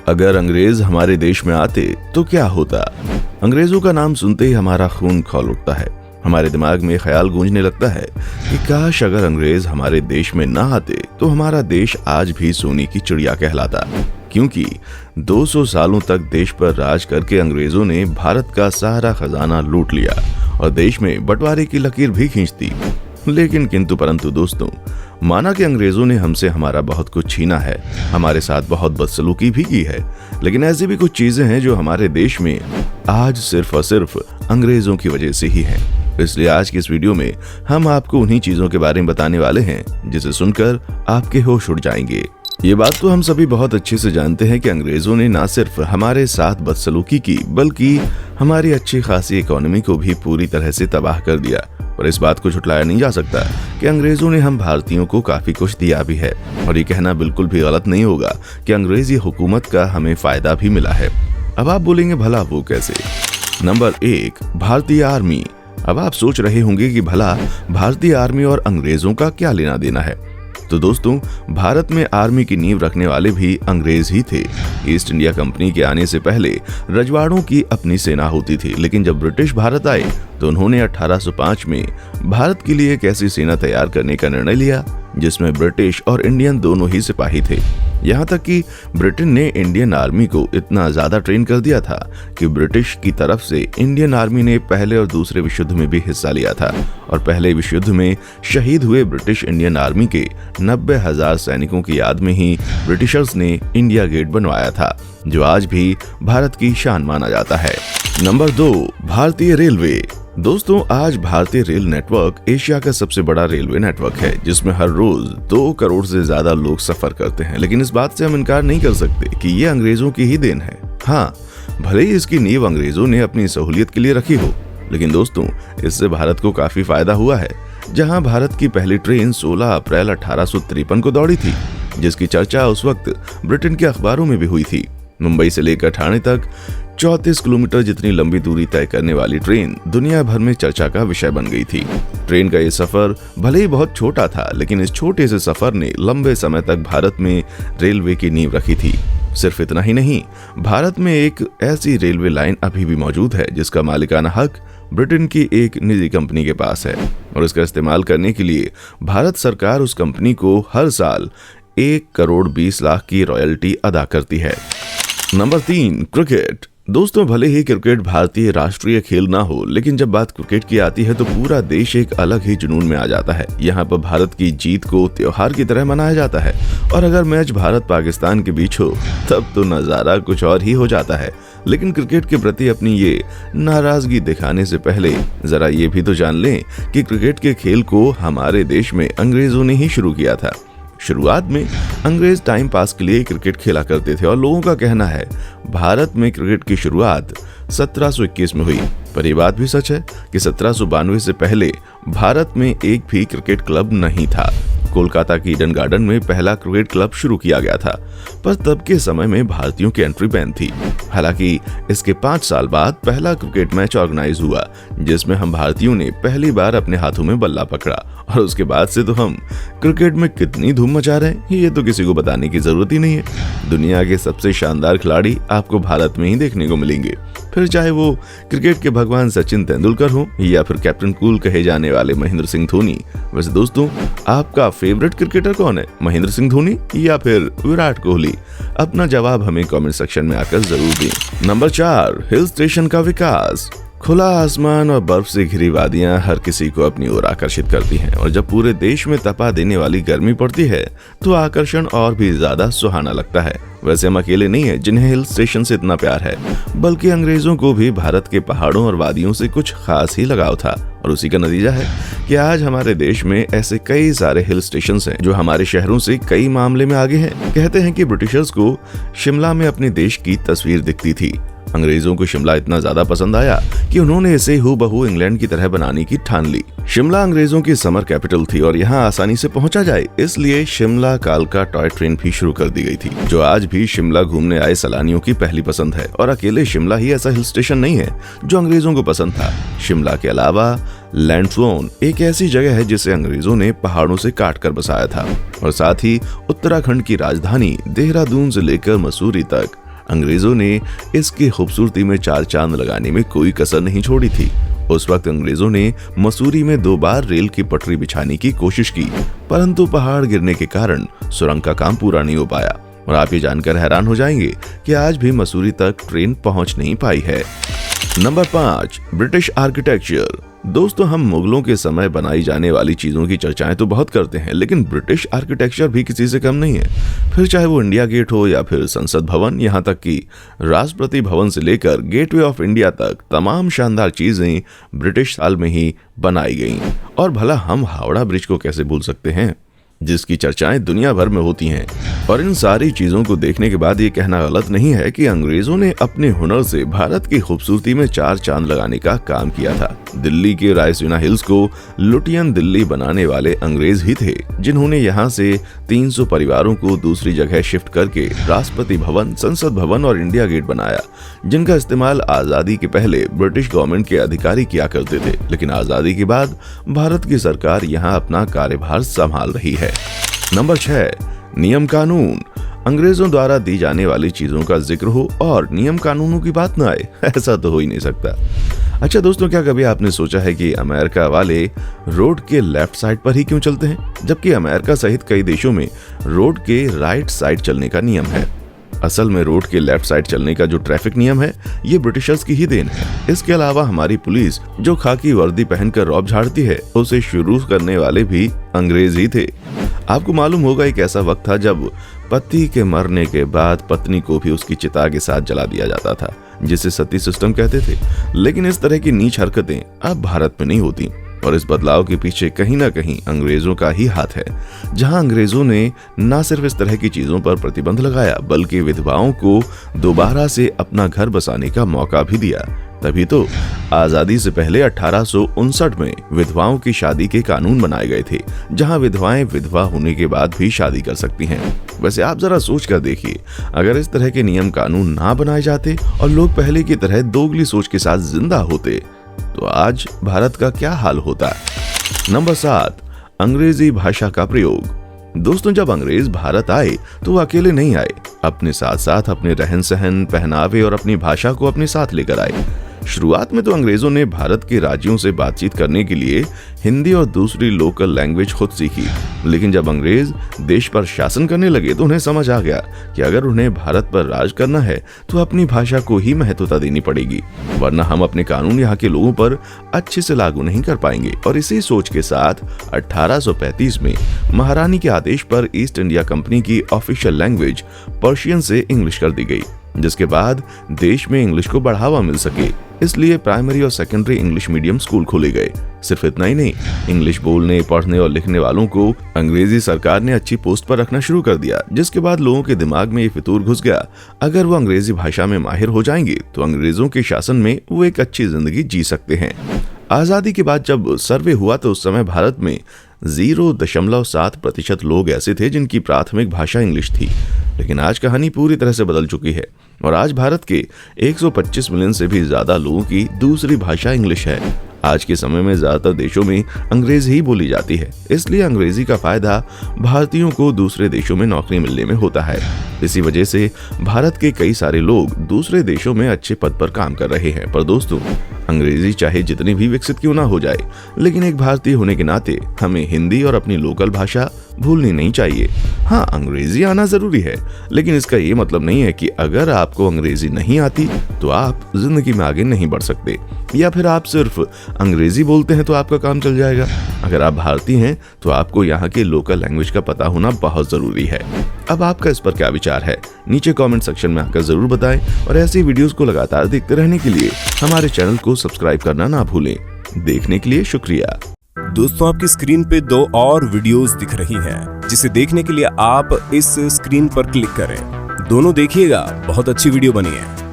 अगर अंग्रेज हमारे देश में आते तो क्या होता। अंग्रेजों का नाम सुनते ही हमारा खून खौल उठता है। हमारे दिमाग में ख्याल गूंजने लगता है कि काश अगर अंग्रेज हमारे देश में ना आते तो हमारा देश आज भी सोने की चिड़िया कहलाता। क्योंकि 200 सालों तक देश पर राज करके अंग्रेजों ने भारत का सारा खजाना लूट लिया और देश में बंटवारे की लकीर भी खींच दी। लेकिन किंतु परंतु दोस्तों, माना कि अंग्रेजों ने हमसे हमारा बहुत कुछ छीना है, हमारे साथ बहुत बदसलूकी भी की है, लेकिन ऐसी भी कुछ चीजें हैं जो हमारे देश में आज सिर्फ और सिर्फ अंग्रेजों की वजह से ही हैं। इसलिए आज की इस वीडियो में हम आपको उन्हीं चीजों के बारे में बताने वाले हैं जिसे सुनकर आपके होश उड़ जाएंगे। ये बात तो हम सभी बहुत अच्छे से जानते हैं कि अंग्रेजों ने न सिर्फ हमारे साथ बदसलूकी की बल्कि हमारी अच्छी खासी इकोनॉमी को भी पूरी तरह से तबाह कर दिया। पर इस बात को झुटलाया नहीं जा सकता कि अंग्रेजों ने हम भारतीयों को काफी कुछ दिया भी है और ये कहना बिल्कुल भी गलत नहीं होगा कि अंग्रेजी हुकूमत का हमें फायदा भी मिला है। अब आप बोलेंगे भला वो कैसे। नंबर 1, भारतीय आर्मी। अब आप सोच रहे होंगे कि भला भारतीय आर्मी और अंग्रेजों का क्या लेना देना है। तो दोस्तों, भारत में आर्मी की नींव रखने वाले भी अंग्रेज ही थे। ईस्ट इंडिया कंपनी के आने से पहले रजवाड़ों की अपनी सेना होती थी, लेकिन जब ब्रिटिश भारत आए तो उन्होंने 1805 में भारत के लिए एक ऐसी सेना तैयार करने का निर्णय लिया जिसमें ब्रिटिश और इंडियन दोनों ही सिपाही थे। यहाँ तक कि ब्रिटेन ने इंडियन आर्मी को इतना ज्यादा ट्रेन कर दिया था कि ब्रिटिश की तरफ से इंडियन आर्मी ने पहले और दूसरे विश्व युद्ध में भी हिस्सा लिया था और पहले विश्व युद्ध में शहीद हुए ब्रिटिश इंडियन आर्मी के 90,000 सैनिकों की याद में ही ब्रिटिशर्स ने इंडिया गेट बनवाया था, जो आज भी भारत की शान माना जाता है। नंबर 2, भारतीय रेलवे। दोस्तों, आज भारतीय रेल नेटवर्क एशिया का सबसे बड़ा रेलवे नेटवर्क है जिसमें हर रोज 2 करोड़ से ज्यादा लोग सफर करते हैं। लेकिन इस बात से हम इनकार नहीं कर सकते कि ये अंग्रेजों की ही देन है। हाँ, भले ही इसकी नींव अंग्रेजों ने अपनी सहूलियत के लिए रखी हो, लेकिन दोस्तों इससे भारत को काफी फायदा हुआ है। जहां भारत की पहली ट्रेन 16 अप्रैल 1853 को दौड़ी थी, जिसकी चर्चा उस वक्त ब्रिटेन के अखबारों में भी हुई थी। मुंबई से लेकर ठाणे तक 34 किलोमीटर जितनी लंबी दूरी तय करने वाली ट्रेन दुनिया भर में चर्चा का विषय बन गई थी। ट्रेन का ये सफर भले ही बहुत छोटा था, लेकिन इस छोटे से सफर ने लंबे समय तक भारत में रेलवे की नींव रखी थी। सिर्फ इतना ही नहीं, भारत में एक ऐसी रेलवे लाइन अभी भी मौजूद है जिसका मालिकाना हक ब्रिटेन की एक निजी कंपनी के पास है और इसका इस्तेमाल करने के लिए भारत सरकार उस कंपनी को हर साल 1 करोड़ 20 लाख की रॉयल्टी अदा करती है। Number 3, cricket. दोस्तों, भले ही क्रिकेट भारतीय राष्ट्रीय खेल ना हो, लेकिन जब बात क्रिकेट की आती है तो पूरा देश एक अलग ही जुनून में आ जाता है। यहाँ पर भारत की जीत को त्योहार की तरह मनाया जाता है और अगर मैच भारत पाकिस्तान के बीच हो तब तो नजारा कुछ और ही हो जाता है। लेकिन क्रिकेट के प्रति अपनी ये नाराजगी दिखाने से पहले जरा ये भी तो जान लें कि क्रिकेट के खेल को हमारे देश में अंग्रेजों ने ही शुरू किया था। शुरुआत में अंग्रेज टाइम पास के लिए क्रिकेट खेला करते थे और लोगों का कहना है भारत में क्रिकेट की शुरुआत 1721 में हुई। पर यह बात भी सच है कि 1792 से पहले भारत में एक भी क्रिकेट क्लब नहीं था। कोलकाता की ईडन गार्डन में पहला क्रिकेट क्लब शुरू किया गया था, पर तब के समय में भारतीयों की एंट्री बैन थी। हालांकि इसके 5 साल बाद पहला क्रिकेट मैच ऑर्गेनाइज हुआ जिसमें हम भारतीयों ने पहली बार अपने हाथों में बल्ला पकड़ा और उसके बाद से तो हम क्रिकेट में कितनी धूम मचा रहे हैं ये तो किसी को बताने की जरूरत ही नहीं है। दुनिया के सबसे शानदार खिलाड़ी आपको भारत में ही देखने को मिलेंगे, फिर चाहे वो क्रिकेट के भगवान सचिन तेंदुलकर हो या फिर कैप्टन कूल कहे जाने वाले महेंद्र सिंह धोनी। वैसे दोस्तों, आपका फेवरेट क्रिकेटर कौन है, महेंद्र सिंह धोनी या फिर विराट कोहली? अपना जवाब हमें कमेंट सेक्शन में आकर जरूर दें। नंबर 4, हिल स्टेशन का विकास। खुला आसमान और बर्फ से घिरी वादियां हर किसी को अपनी ओर आकर्षित करती हैं और जब पूरे देश में तपा देने वाली गर्मी पड़ती है तो आकर्षण और भी ज्यादा सुहाना लगता है। वैसे हम अकेले नहीं हैं जिन्हें हिल स्टेशन से इतना प्यार है, बल्कि अंग्रेजों को भी भारत के पहाड़ों और वादियों से कुछ खास ही लगाव था और उसी का नतीजा है कि आज हमारे देश में ऐसे कई सारे हिल स्टेशन हैं जो हमारे शहरों से कई मामले में आगे हैं। कहते हैं कि ब्रिटिशर्स को शिमला में अपने देश की तस्वीर दिखती थी। अंग्रेजों को शिमला इतना ज्यादा पसंद आया कि उन्होंने इसे हूबहू इंग्लैंड की तरह बनाने की ठान ली। शिमला अंग्रेजों की समर कैपिटल थी और यहाँ आसानी से पहुंचा जाए, इसलिए शिमला कालका टॉय ट्रेन भी शुरू कर दी गई थी, जो आज भी शिमला घूमने आए सैलानियों की पहली पसंद है। और अकेले शिमला ही ऐसा हिल स्टेशन नहीं है जो अंग्रेजों को पसंद था। शिमला के अलावा लैंडफ्लोन एक ऐसी जगह है जिसे अंग्रेजों ने पहाड़ों से काट कर बसाया था और साथ ही उत्तराखंड की राजधानी देहरादून से लेकर मसूरी तक अंग्रेजों ने इसकी खूबसूरती में चार चांद लगाने में कोई कसर नहीं छोड़ी थी। उस वक्त अंग्रेजों ने मसूरी में 2 बार रेल की पटरी बिछाने की कोशिश की, परंतु पहाड़ गिरने के कारण सुरंग का काम पूरा नहीं हो पाया। और आप ये जानकर हैरान हो जाएंगे कि आज भी मसूरी तक ट्रेन पहुंच नहीं पाई है। Number 5, British architecture. दोस्तों, हम मुगलों के समय बनाई जाने वाली चीजों की चर्चाएं तो बहुत करते हैं, लेकिन ब्रिटिश आर्किटेक्चर भी किसी से कम नहीं है। फिर चाहे वो इंडिया गेट हो या फिर संसद भवन, यहाँ तक कि राष्ट्रपति भवन से लेकर गेटवे ऑफ इंडिया तक तमाम शानदार चीजें ब्रिटिश साल में ही बनाई गईं। और भला हम हावड़ा ब्रिज को कैसे भूल सकते हैं, जिसकी चर्चाएं दुनिया भर में होती हैं। और इन सारी चीजों को देखने के बाद ये कहना गलत नहीं है कि अंग्रेजों ने अपने हुनर से भारत की खूबसूरती में चार चांद लगाने का काम किया था। दिल्ली के रायसीना हिल्स को लुटियन दिल्ली बनाने वाले अंग्रेज ही थे, जिन्होंने यहाँ से 300 परिवारों को दूसरी जगह शिफ्ट करके राष्ट्रपति भवन, संसद भवन और इंडिया गेट बनाया, जिनका इस्तेमाल आजादी के पहले ब्रिटिश गवर्नमेंट के अधिकारी किया करते थे। लेकिन आजादी के बाद भारत की सरकार यहाँ अपना कार्यभार संभाल रही है। नंबर 6, नियम कानून। अंग्रेजों द्वारा दी जाने वाली चीजों का जिक्र हो और नियम कानूनों की बात ना आए, ऐसा तो हो ही नहीं सकता। अच्छा दोस्तों, क्या कभी आपने सोचा है कि अमेरिका वाले रोड के लेफ्ट साइड पर ही क्यों चलते हैं, जबकि अमेरिका सहित कई देशों में रोड के राइट साइड चलने का नियम है। असल में रोड के लेफ्ट साइड चलने का जो ट्रैफिक नियम है, ये ब्रिटिशर्स की ही देन है। इसके अलावा हमारी पुलिस जो खाकी वर्दी पहनकर रौब झाड़ती है, उसे शुरू करने वाले भी अंग्रेज ही थे। आपको मालूम होगा एक ऐसा वक्त था जब पति के मरने के बाद पत्नी को भी उसकी चिता के साथ जला दिया जाता था, जिसे सती सिस्टम कहते थे। लेकिन इस तरह की नीच हरकतें अब भारत में नहीं होती, और इस बदलाव के पीछे कहीं ना कहीं अंग्रेजों का ही हाथ है। जहां अंग्रेजों ने न सिर्फ इस तरह की चीजों पर प्रतिबंध लगाया, बल्कि विधवाओं को दोबारा से अपना घर बसाने का मौका भी दिया। तभी तो आजादी से पहले 1859 में विधवाओं की शादी के कानून बनाए गए थे, जहां विधवाएं विधवा होने के बाद भी शादी कर सकती हैं। वैसे आप जरा सोच कर देखिए, अगर इस तरह के नियम कानून ना बनाए जाते और लोग पहले की तरह दोगली सोच के साथ जिंदा होते, तो आज भारत का क्या हाल होता। नंबर 7, अंग्रेजी भाषा का प्रयोग। दोस्तों, जब अंग्रेज भारत आए तो वो अकेले नहीं आए, अपने साथ साथ अपने रहन सहन, पहनावे और अपनी भाषा को अपने साथ लेकर आए। शुरुआत में तो अंग्रेजों ने भारत के राज्यों से बातचीत करने के लिए हिंदी और दूसरी लोकल लैंग्वेज खुद सीखी, लेकिन जब अंग्रेज देश पर शासन करने लगे तो उन्हें समझ आ गया कि अगर उन्हें भारत पर राज करना है तो अपनी भाषा को ही महत्वता देनी पड़ेगी, वरना हम अपने कानून यहाँ के लोगों पर अच्छे से लागू नहीं कर पाएंगे। और इसी सोच के साथ 1835 में महारानी के आदेश पर ईस्ट इंडिया कंपनी की ऑफिशियल लैंग्वेज पर्शियन से इंग्लिश कर दी गई, जिसके बाद देश में इंग्लिश को बढ़ावा मिल सके, इसलिए प्राइमरी और सेकेंडरी इंग्लिश मीडियम स्कूल खोले गए। सिर्फ इतना ही नहीं, इंग्लिश बोलने, पढ़ने और लिखने वालों को अंग्रेजी सरकार ने अच्छी पोस्ट पर रखना शुरू कर दिया, जिसके बाद लोगों के दिमाग में ये फितूर घुस गया, अगर वो अंग्रेजी भाषा में माहिर हो जाएंगे तो अंग्रेजों के शासन में वो एक अच्छी जिंदगी जी सकते हैं। आजादी के बाद जब सर्वे हुआ तो उस समय भारत में 0.7% लोग ऐसे थे जिनकी प्राथमिक भाषा इंग्लिश थी। लेकिन आज कहानी पूरी तरह से बदल चुकी है और आज भारत के 125 मिलियन से भी ज्यादा लोगों की दूसरी भाषा इंग्लिश है। आज के समय में ज्यादातर देशों में अंग्रेजी ही बोली जाती है, इसलिए अंग्रेजी का फायदा भारतीयों को दूसरे देशों में नौकरी मिलने में होता है। इसी वजह से भारत के कई सारे लोग दूसरे देशों में अच्छे पद पर काम कर रहे हैं। पर दोस्तों, अंग्रेजी चाहे जितनी भी विकसित क्यों ना हो जाए, लेकिन एक भारतीय होने के नाते हमें हिंदी और अपनी लोकल भाषा भूलनी नहीं चाहिए। हाँ, अंग्रेजी आना जरूरी है, लेकिन इसका ये मतलब नहीं है कि अगर आपको अंग्रेजी नहीं आती तो आप जिंदगी में आगे नहीं बढ़ सकते, या फिर आप सिर्फ अंग्रेजी बोलते हैं तो आपका काम चल जाएगा। अगर आप भारतीय हैं तो आपको यहाँ के लोकल लैंग्वेज का पता होना बहुत जरूरी है। अब आपका इस पर क्या विचार है, नीचे कमेंट सेक्शन में आकर जरूर बताएं, और ऐसी वीडियोस को लगातार देखते रहने के लिए हमारे चैनल को सब्सक्राइब करना ना भूलें। देखने के लिए शुक्रिया। दोस्तों, आपकी स्क्रीन पे 2 और वीडियोस दिख रही हैं, जिसे देखने के लिए आप इस स्क्रीन पर क्लिक करें। दोनों देखिएगा, बहुत अच्छी वीडियो बनी है।